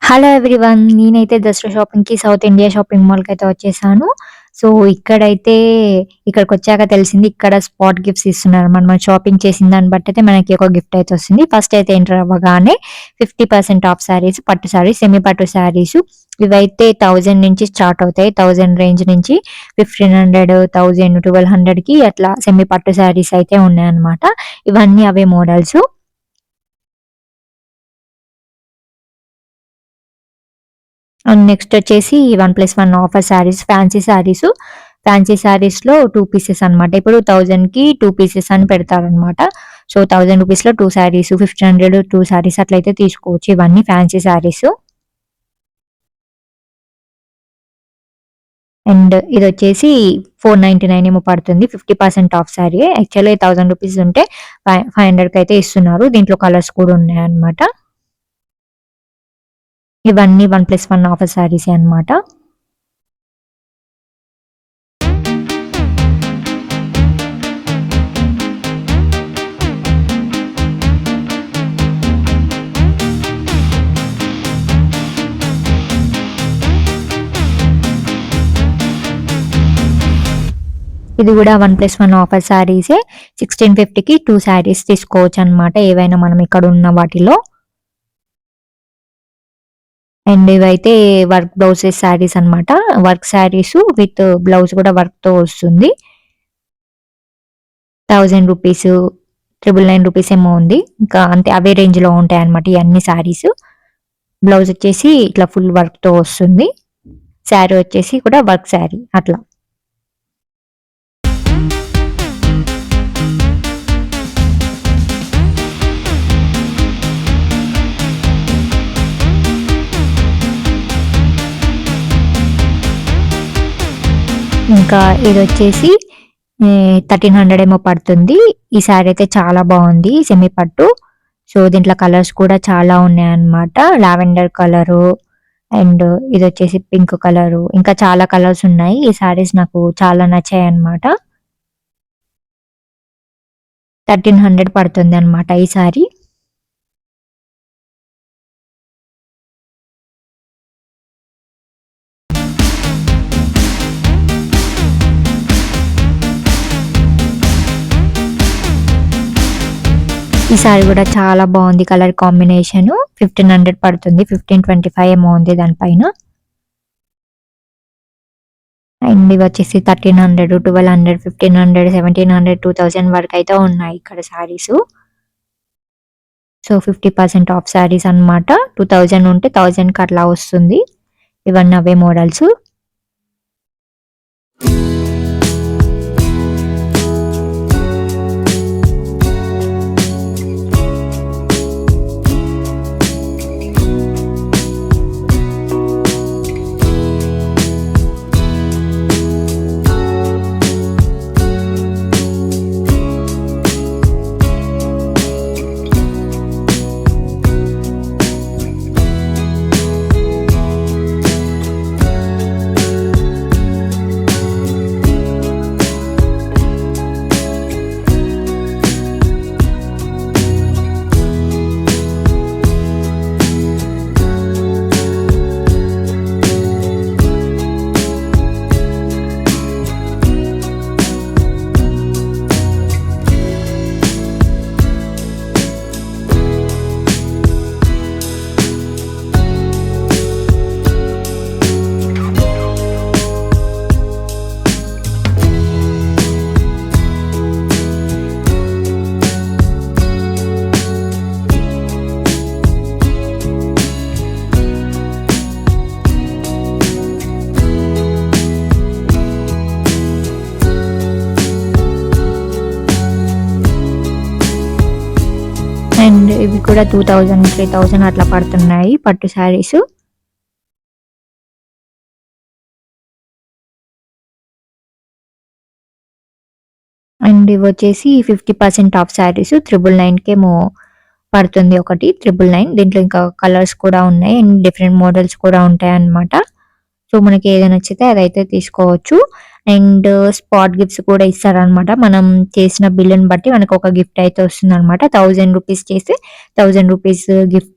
Hello everyone. నేనైతే దసరా షాపింగ్‌కి south India shopping మాల్‌కయితే వచ్చేసాను. సో, ఇక్కడికొచ్చాక తెలిసింది ఇక్కడ స్పాట్ గిఫ్ట్స్ ఇస్తున్నారనమాట. మనం షాపింగ్ చేసిన దాన్ని బట్టయితే మనకి ఒక గిఫ్ట్ అయితే వస్తుంది. ఫస్ట్ అయితే ఎంటర్ అవ్వగానే 50% ఆఫ్ శారీస్, పట్టు శారీస్, సెమీ పట్టు శారీస్ ఇవైతే 1000 నుంచి స్టార్ట్ అవుతాయి. 1000 రేంజ్ నుంచి 1500, 1000, 1200కి అట్లా సెమీ పట్టు శారీస్ అయితే ఉన్నాయన్నమాట. ఇవన్నీ అవే మోడల్స్. అండ్ నెక్స్ట్ వచ్చేసి 1+1 offer saris, fancy saris. Fancy శారీస్‌లో 2 పీసెస్ అన్నమాట. ఇప్పుడు 1000కి 2 పీసెస్ అని పెడతారన్నమాట. సో, 1000 రూపీస్‌లో 2 శారీస్, 1500 2 శారీస్ అట్లయితే తీసుకోవచ్చు. ఇవన్నీ ఫ్యాన్సీ శారీస్. అండ్ ఇదొచ్చేసి 499 ఏమో పడుతుంది. 50% ఆఫ్ శారీ. యాక్చువల్లీ 1000 రూపీస్ ఉంటే 500కి ఇస్తున్నారు. దీంట్లో కలర్స్ కూడా ఉన్నాయన్నమాట. ఇవన్నీ 1+1 ఆఫర్ శారీసే అన్నమాట. ఇది కూడా 1+1 ఆఫర్ శారీసే. 1650కి 2 శారీస్ తీసుకోవచ్చనమాట. ఏవైనా మనం ఇక్కడ ఉన్న వాటిలో. అండ్ ఇవైతే వర్క్ బ్లౌజెస్ శారీస్ అన్నమాట. వర్క్ శారీస్ విత్ బ్లౌజ్ కూడా వర్క్‌తో వస్తుంది. 1000 రూపీస్, 999 రూపీస్ ఏమో ఉంది. ఇంకా అంతే అవే రేంజ్‌లో ఉంటాయన్నమాట ఈ అన్ని శారీస్. బ్లౌజ్ వచ్చేసి ఇట్లా ఫుల్ వర్క్‌తో వస్తుంది. శారీ వచ్చేసి కూడా వర్క్ శారీ అట్లా. ఇంకా ఇదొచ్చేసి 1300 ఏమో పడుతుంది. ఈ శారీ అయితే చాలా బాగుంది. సెమీ పట్టు. సో, దీంట్లో కలర్స్ కూడా చాలా ఉన్నాయన్నమాట. లావెండర్ కలరు అండ్ ఇదొచ్చేసి పింక్ కలరు. ఇంకా చాలా కలర్స్ ఉన్నాయి. ఈ శారీస్ నాకు చాలా నచ్చాయన్నమాట. 1300 పడుతుందన్నమాట ఈ శారీ. ఈ సారీ కూడా చాలా బాగుంది. కలర్ కాంబినేషన్ 1500 పడుతుంది. 1525 ఏమో ఉంది దానిపైన. అండ్ ఇవి వచ్చేసి 1300, 1200, 1500, 1700, 2000 వరకు అయితే ఉన్నాయి ఇక్కడ సారీస్. సో, 50% ఆఫ్ సారీస్ అన్నమాట. 2000 ఉంటే 1000కి అట్లా వస్తుంది. ఇవన్నీ అవే మోడల్స్. అండ్ ఇవి కూడా 2000, 3000 అట్లా పడుతున్నాయి పట్టు శారీస్. అండ్ ఇవి వచ్చేసి 50% ఆఫ్ శారీస్ 999కేమో పడుతుంది ఒకటి. 999 దీంట్లో ఇంకా కలర్స్ కూడా ఉన్నాయి అండ్ డిఫరెంట్ మోడల్స్ కూడా ఉంటాయి అన్నమాట. సో, మనకి ఏది నచ్చితే అదైతే తీసుకోవచ్చు. అండ్ స్పాట్ గిఫ్ట్స్ కూడా ఇస్తారనమాట. మనం చేసిన బిల్లుని బట్టి మనకు ఒక గిఫ్ట్ అయితే వస్తుందనమాట. 1000 రూపీస్ చేస్తే 1000 రూపీస్ గిఫ్ట్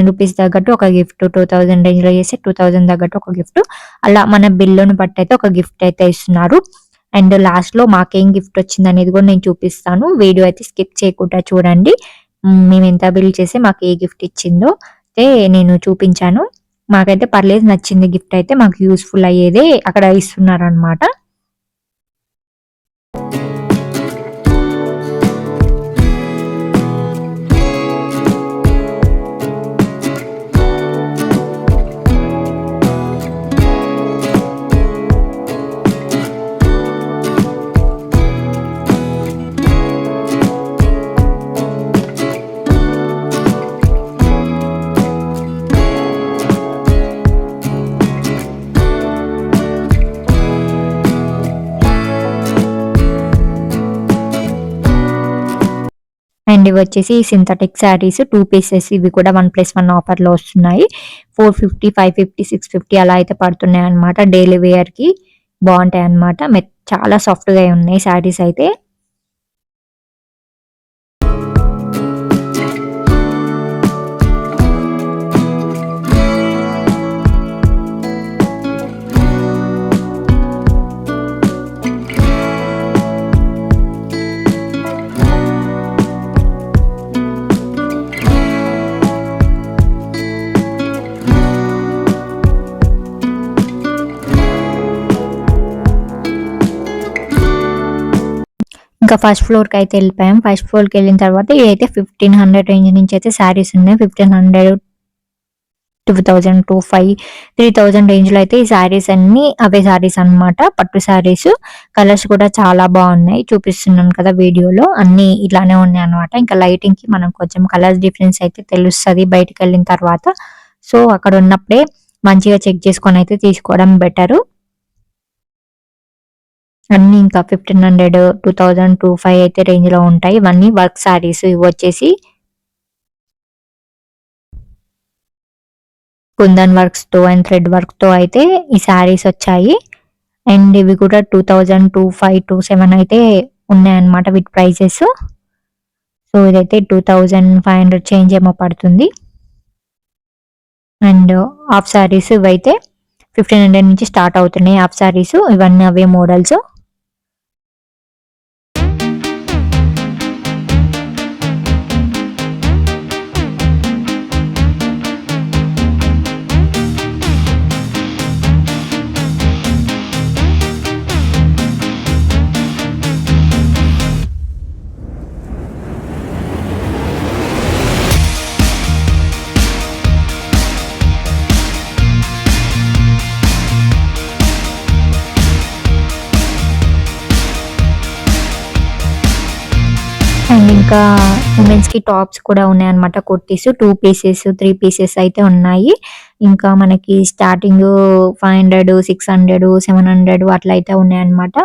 రూపీస్ తగ్గట్టు ఒక గిఫ్ట్, 2000 రేంజ్‌లో చేస్తే 2000 తగ్గట్టు ఒక గిఫ్ట్. అలా మన బిల్లుని బట్టి అయితే ఒక గిఫ్ట్ అయితే ఇస్తున్నారు. అండ్ లాస్ట్‌లో మాకేం గిఫ్ట్ వచ్చిందనేది కూడా నేను చూపిస్తాను. వీడియో అయితే స్కిప్ చేయకుండా చూడండి. మేమెంత బిల్ చేసి మాకు ఏ గిఫ్ట్ ఇచ్చిందో అయితే నేను చూపించాను. మాకైతే పర్లేదు, నచ్చింది గిఫ్ట్ అయితే. మాకు యూజ్‌ఫుల్ అయ్యేదే అక్కడ ఇస్తున్నారనమాట. అండ్ ఇవి వచ్చేసి సింథటిక్ శారీస్ 2 పీసెస్. ఇవి కూడా 1+1 ఆఫర్‌లో వస్తున్నాయి. 450, 550, 650 అలా అయితే పడుతున్నాయి అన్నమాట. డైలీ వేర్‌కి బాగుంటాయి అన్నమాట. చాలా సాఫ్ట్‌గా ఉన్నాయి శారీస్ అయితే. ఇంకా ఫస్ట్ ఫ్లోర్‌కి అయితే వెళ్ళిపోయాం. ఫస్ట్ ఫ్లోర్‌కి వెళ్ళిన తర్వాత ఇవైతే 1500 రేంజ్ నుంచి అయితే శారీస్ ఉన్నాయి. 1500, 2000, 2500, 3000 రేంజ్‌లో అయితే ఈ శారీస్ అన్నీ అవే శారీస్ అన్నమాట. పట్టు శారీస్. కలర్స్ కూడా చాలా బాగున్నాయి. చూపిస్తున్నాను కదా వీడియోలో. అన్నీ ఇలానే ఉన్నాయన్నమాట. ఇంకా లైటింగ్‌కి మనం కొంచెం కలర్స్ డిఫరెన్స్ అయితే తెలుస్తది బయటికెళ్ళిన తర్వాత. సో, అక్కడ ఉన్నప్పుడే మంచిగా చెక్ చేసుకొని అయితే తీసుకోవడం బెటరు. అన్నీ ఇంకా 1500, 2000, 2500 అయితే రేంజ్‌లో ఉంటాయి. ఇవన్నీ వర్క్ శారీస్. ఇవొచ్చేసి కుందన్ వర్క్స్‌తో అండ్ థ్రెడ్ వర్క్‌తో అయితే ఈ శారీస్ వచ్చాయి. అండ్ ఇవి కూడా 2000, 2500, 2700 అయితే ఉన్నాయన్నమాట వీటి ప్రైసెస్. సో, ఇదైతే 2500 చేంజ్ ఏమో పడుతుంది. అండ్ హాఫ్ శారీస్ ఇవైతే 1500 నుంచి స్టార్ట్ అవుతున్నాయి హాఫ్ శారీస్. ఇవన్నీ అవే మోడల్స్. అండ్ ఇంకా ఉమెన్స్‌కి టాప్స్ కూడా ఉన్నాయన్నమాట. కుర్తీస్ 2 పీసెస్, 3 పీసెస్ అయితే ఉన్నాయి. ఇంకా మనకి స్టార్టింగ్ 500, 600, 700 అట్లా అయితే ఉన్నాయన్నమాట.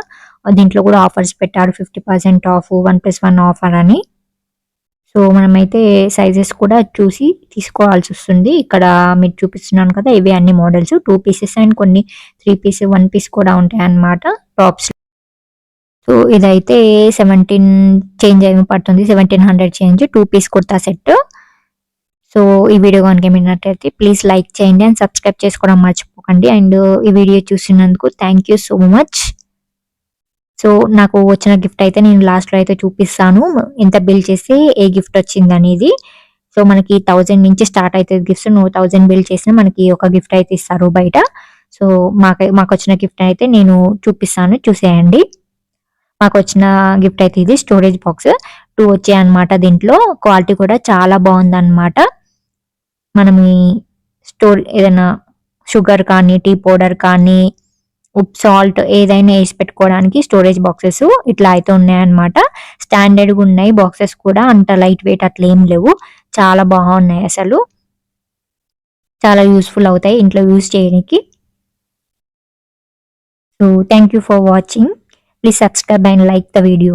దీంట్లో కూడా ఆఫర్స్ పెట్టారు. 50% ఆఫ్, 1+1 ఆఫర్ అని. సో, మనమైతే సైజెస్ కూడా చూసి తీసుకోవాల్సొస్తుంది. ఇక్కడ మీకు చూపిస్తున్నాను కదా! ఇవే అన్ని మోడల్స్. 2 పీసెస్ అండ్ కొన్ని 3 పీస్, 1 పీస్ కూడా ఉంటాయన్నమాట టాప్స్. సో, ఇదైతే 17 చేంజ్ ఏమో పడుతుంది. 1700 change 2 piece kurta set. So, ఈ వీడియో గనుక మీకు నచ్చినట్లయితే ప్లీజ్ లైక్ చేయండి అండ్ సబ్స్క్రైబ్ చేసుకోవడం మర్చిపోకండి. అండ్ ఈ వీడియో చూసినందుకు thank you so much. So, నాకు వచ్చిన గిఫ్ట్ అయితే నేను లాస్ట్‌లో అయితే చూపిస్తాను. ఎంత బిల్ చేస్తే ఏ గిఫ్ట్ వచ్చిందనేది. సో, మనకి 1000 నుంచి స్టార్ట్ అయితది గిఫ్ట్స్. నువ్వు 1000 బిల్ చేసినా మనకి ఒక గిఫ్ట్ అయితే ఇస్తారు బయట. సో, మాకొచ్చిన గిఫ్ట్ అయితే నేను చూపిస్తాను, చూసేయండి. మాకొచ్చిన గిఫ్ట్ అయితే ఇది స్టోరేజ్ బాక్స్. 2 వచ్చాయన్నమాట దీంట్లో. క్వాలిటీ కూడా చాలా బావుందన్నమాట. మనం ఈ ఏదైనా షుగర్ కానీ, టీ పౌడర్ కానీ, సాల్ట్ ఏదైనా ఏసి పెట్టుకోవడానికి స్టోరేజ్ బాక్సెస్ ఇట్లా అయితే ఉన్నాయన్నమాట. స్టాండర్డ్‌గా ఉన్నాయి బాక్సెస్ కూడా. అంత లైట్ వెయిట్ అట్లా ఏం లేవు. చాలా బాగున్నాయి అసలు. చాలా యూజ్‌ఫుల్ అవుతాయి ఇంట్లో యూజ్ చేయనికి. So, thank you for watching. Please subscribe and like the video.